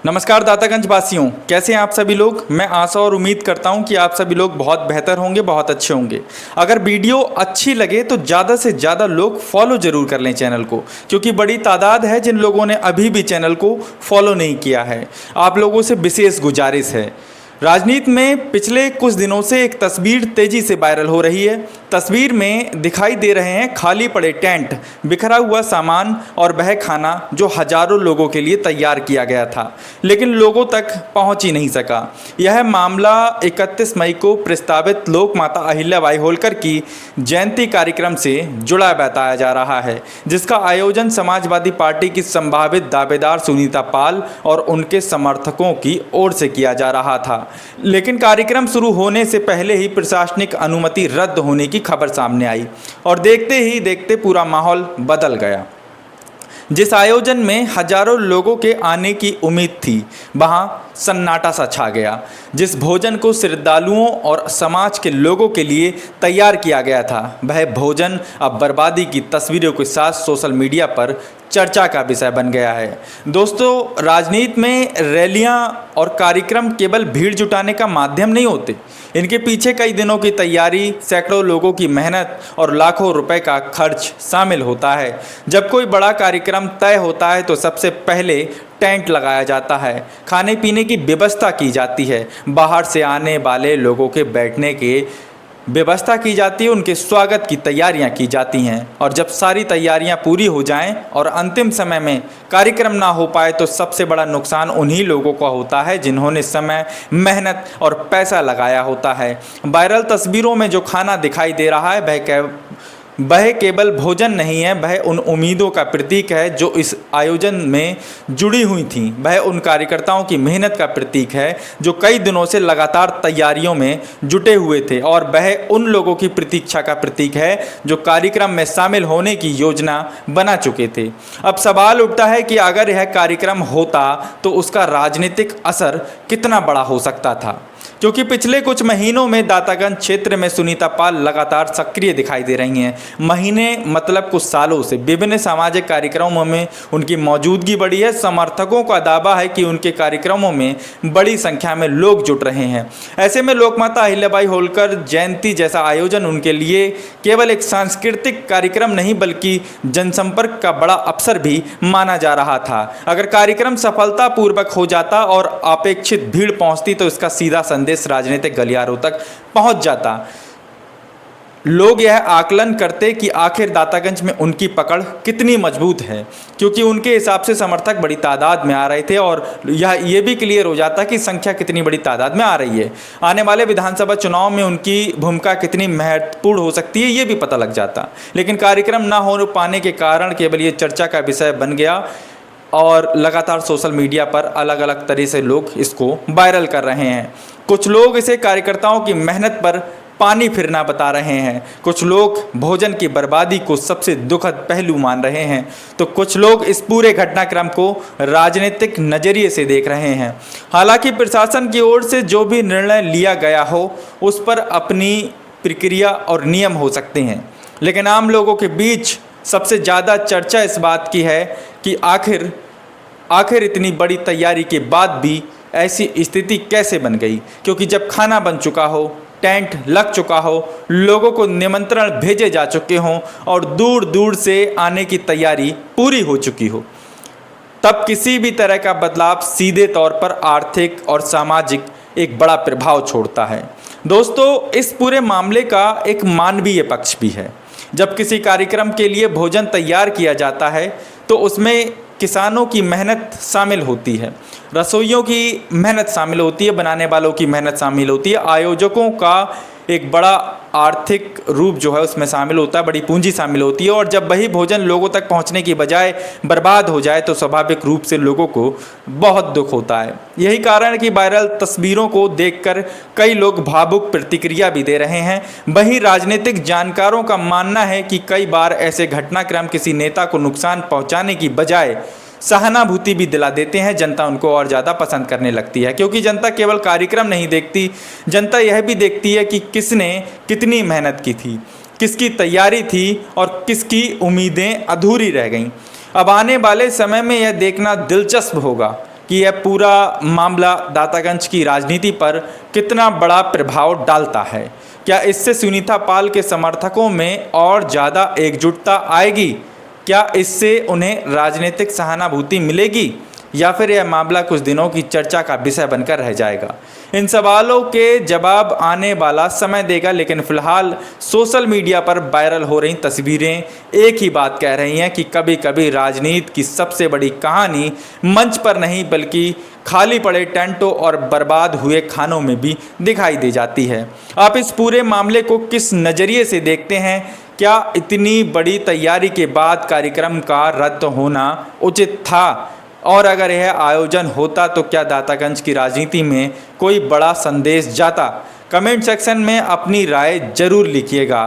नमस्कार दातागंज वासियों, कैसे हैं आप सभी लोग। मैं आशा और उम्मीद करता हूं कि आप सभी लोग बहुत बेहतर होंगे, बहुत अच्छे होंगे। अगर वीडियो अच्छी लगे तो ज़्यादा से ज़्यादा लोग फॉलो ज़रूर कर लें चैनल को, क्योंकि बड़ी तादाद है जिन लोगों ने अभी भी चैनल को फॉलो नहीं किया है। आप लोगों से विशेष गुजारिश है। राजनीति में पिछले कुछ दिनों से एक तस्वीर तेजी से वायरल हो रही है। तस्वीर में दिखाई दे रहे हैं खाली पड़े टेंट, बिखरा हुआ सामान और वह खाना जो हजारों लोगों के लिए तैयार किया गया था, लेकिन लोगों तक पहुंच ही नहीं सका। यह मामला 31 मई को प्रस्तावित लोक माता अहिल्याबाई होलकर की जयंती कार्यक्रम से जुड़ा बताया जा रहा है, जिसका आयोजन समाजवादी पार्टी की संभावित दावेदार सुनीता पाल और उनके समर्थकों की ओर से किया जा रहा था। लेकिन कार्यक्रम शुरू होने से पहले ही प्रशासनिक अनुमति रद्द होने की खबर सामने आई और देखते ही देखते पूरा माहौल बदल गया। जिस आयोजन में हजारों लोगों के आने की उम्मीद थी, वहां सन्नाटा सा छा गया। जिस भोजन को श्रद्धालुओं और समाज के लोगों के लिए तैयार किया गया था, वह भोजन अब बर्बादी की तस्वीरों के साथ सोशल मीडिया पर चर्चा का विषय बन गया है। दोस्तों, राजनीति में रैलियां और कार्यक्रम केवल भीड़ जुटाने का माध्यम नहीं होते। इनके पीछे कई दिनों की तैयारी, सैकड़ों लोगों की मेहनत और लाखों रुपए का खर्च शामिल होता है। जब कोई बड़ा कार्यक्रम तय होता है तो सबसे पहले टेंट लगाया जाता है, खाने पीने की व्यवस्था की जाती है, बाहर से आने वाले लोगों के बैठने के व्यवस्था की जाती है, उनके स्वागत की तैयारियां की जाती हैं। और जब सारी तैयारियां पूरी हो जाएं और अंतिम समय में कार्यक्रम ना हो पाए तो सबसे बड़ा नुकसान उन्हीं लोगों का होता है जिन्होंने समय, मेहनत और पैसा लगाया होता है। वायरल तस्वीरों में जो खाना दिखाई दे रहा है वह केवल भोजन नहीं है, वह उन उम्मीदों का प्रतीक है जो इस आयोजन में जुड़ी हुई थीं। वह उन कार्यकर्ताओं की मेहनत का प्रतीक है जो कई दिनों से लगातार तैयारियों में जुटे हुए थे, और वह उन लोगों की प्रतीक्षा का प्रतीक है जो कार्यक्रम में शामिल होने की योजना बना चुके थे। अब सवाल उठता है कि अगर यह कार्यक्रम होता तो उसका राजनीतिक असर कितना बड़ा हो सकता था, क्योंकि पिछले कुछ महीनों में दातागंज क्षेत्र में सुनीता पाल लगातार सक्रिय दिखाई दे रही हैं। महीने मतलब कुछ सालों से विभिन्न सामाजिक कार्यक्रमों में उनकी मौजूदगी बढ़ी है। समर्थकों का दावा है कि उनके कार्यक्रमों में बड़ी संख्या में लोग जुट रहे हैं। ऐसे में लोकमाता अहिल्याबाई होलकर जयंती जैसा आयोजन उनके लिए केवल एक सांस्कृतिक कार्यक्रम नहीं बल्कि जनसंपर्क का बड़ा अवसर भी माना जा रहा था। अगर कार्यक्रम सफलतापूर्वक हो जाता और अपेक्षित भीड़ पहुंचती तो इसका सीधा संदेश राजनीतिक गलियारों तक पहुंच जाता। लोग यह आकलन करते कि आखिर दातागंज में उनकी पकड़ कितनी मजबूत है, क्योंकि उनके हिसाब से समर्थक बड़ी तादाद में आ रहे थे और ये भी क्लियर हो जाता कि संख्या कितनी बड़ी तादाद में आ रही है। आने वाले विधानसभा चुनाव में उनकी भूमिका कितनी महत्वपूर्ण हो सकती है ये भी पता लग जाता। लेकिन कार्यक्रम ना हो पाने के कारण केवल ये चर्चा का विषय बन गया और लगातार सोशल मीडिया पर अलग अलग तरह से लोग इसको वायरल कर रहे हैं। कुछ लोग इसे कार्यकर्ताओं की मेहनत पर पानी फिरना बता रहे हैं, कुछ लोग भोजन की बर्बादी को सबसे दुखद पहलू मान रहे हैं, तो कुछ लोग इस पूरे घटनाक्रम को राजनीतिक नज़रिए से देख रहे हैं। हालांकि प्रशासन की ओर से जो भी निर्णय लिया गया हो उस पर अपनी प्रक्रिया और नियम हो सकते हैं, लेकिन आम लोगों के बीच सबसे ज़्यादा चर्चा इस बात की है कि आखिर इतनी बड़ी तैयारी के बाद भी ऐसी स्थिति कैसे बन गई, क्योंकि जब खाना बन चुका हो, टेंट लग चुका हो, लोगों को निमंत्रण भेजे जा चुके हों और दूर दूर से आने की तैयारी पूरी हो चुकी हो, तब किसी भी तरह का बदलाव सीधे तौर पर आर्थिक और सामाजिक एक बड़ा प्रभाव छोड़ता है। दोस्तों, इस पूरे मामले का एक मानवीय पक्ष भी है। जब किसी कार्यक्रम के लिए भोजन तैयार किया जाता है तो उसमें किसानों की मेहनत शामिल होती है, रसोइयों की मेहनत शामिल होती है, बनाने वालों की मेहनत शामिल होती है, आयोजकों का एक बड़ा आर्थिक रूप जो है उसमें शामिल होता है, बड़ी पूंजी शामिल होती है। और जब वही भोजन लोगों तक पहुंचने की बजाय बर्बाद हो जाए तो स्वाभाविक रूप से लोगों को बहुत दुख होता है। यही कारण है कि वायरल तस्वीरों को देखकर कई लोग भावुक प्रतिक्रिया भी दे रहे हैं। वहीं राजनीतिक जानकारों का मानना है कि कई बार ऐसे घटनाक्रम किसी नेता को नुकसान पहुँचाने की बजाय सहानुभूति भी दिला देते हैं। जनता उनको और ज़्यादा पसंद करने लगती है, क्योंकि जनता केवल कार्यक्रम नहीं देखती, जनता यह भी देखती है कि किसने कितनी मेहनत की थी, किसकी तैयारी थी और किसकी उम्मीदें अधूरी रह गईं। अब आने वाले समय में यह देखना दिलचस्प होगा कि यह पूरा मामला दातागंज की राजनीति पर कितना बड़ा प्रभाव डालता है। क्या इससे सुनीता पाल के समर्थकों में और ज़्यादा एकजुटता आएगी? क्या इससे उन्हें राजनीतिक सहानुभूति मिलेगी, या फिर यह मामला कुछ दिनों की चर्चा का विषय बनकर रह जाएगा? इन सवालों के जवाब आने वाला समय देगा, लेकिन फिलहाल सोशल मीडिया पर वायरल हो रही तस्वीरें एक ही बात कह रही हैं कि कभी कभी राजनीति की सबसे बड़ी कहानी मंच पर नहीं बल्कि खाली पड़े टेंटों और बर्बाद हुए खानों में भी दिखाई दे जाती है। आप इस पूरे मामले को किस नज़रिए से देखते हैं? क्या इतनी बड़ी तैयारी के बाद कार्यक्रम का रद्द होना उचित था? और अगर यह आयोजन होता तो क्या दातागंज की राजनीति में कोई बड़ा संदेश जाता? कमेंट सेक्शन में अपनी राय जरूर लिखिएगा।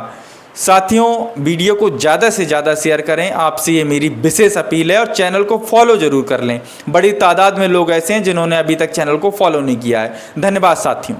साथियों, वीडियो को ज़्यादा से ज़्यादा शेयर करें, आपसे ये मेरी विशेष अपील है, और चैनल को फॉलो जरूर कर लें। बड़ी तादाद में लोग ऐसे हैं जिन्होंने अभी तक चैनल को फॉलो नहीं किया है। धन्यवाद साथियों।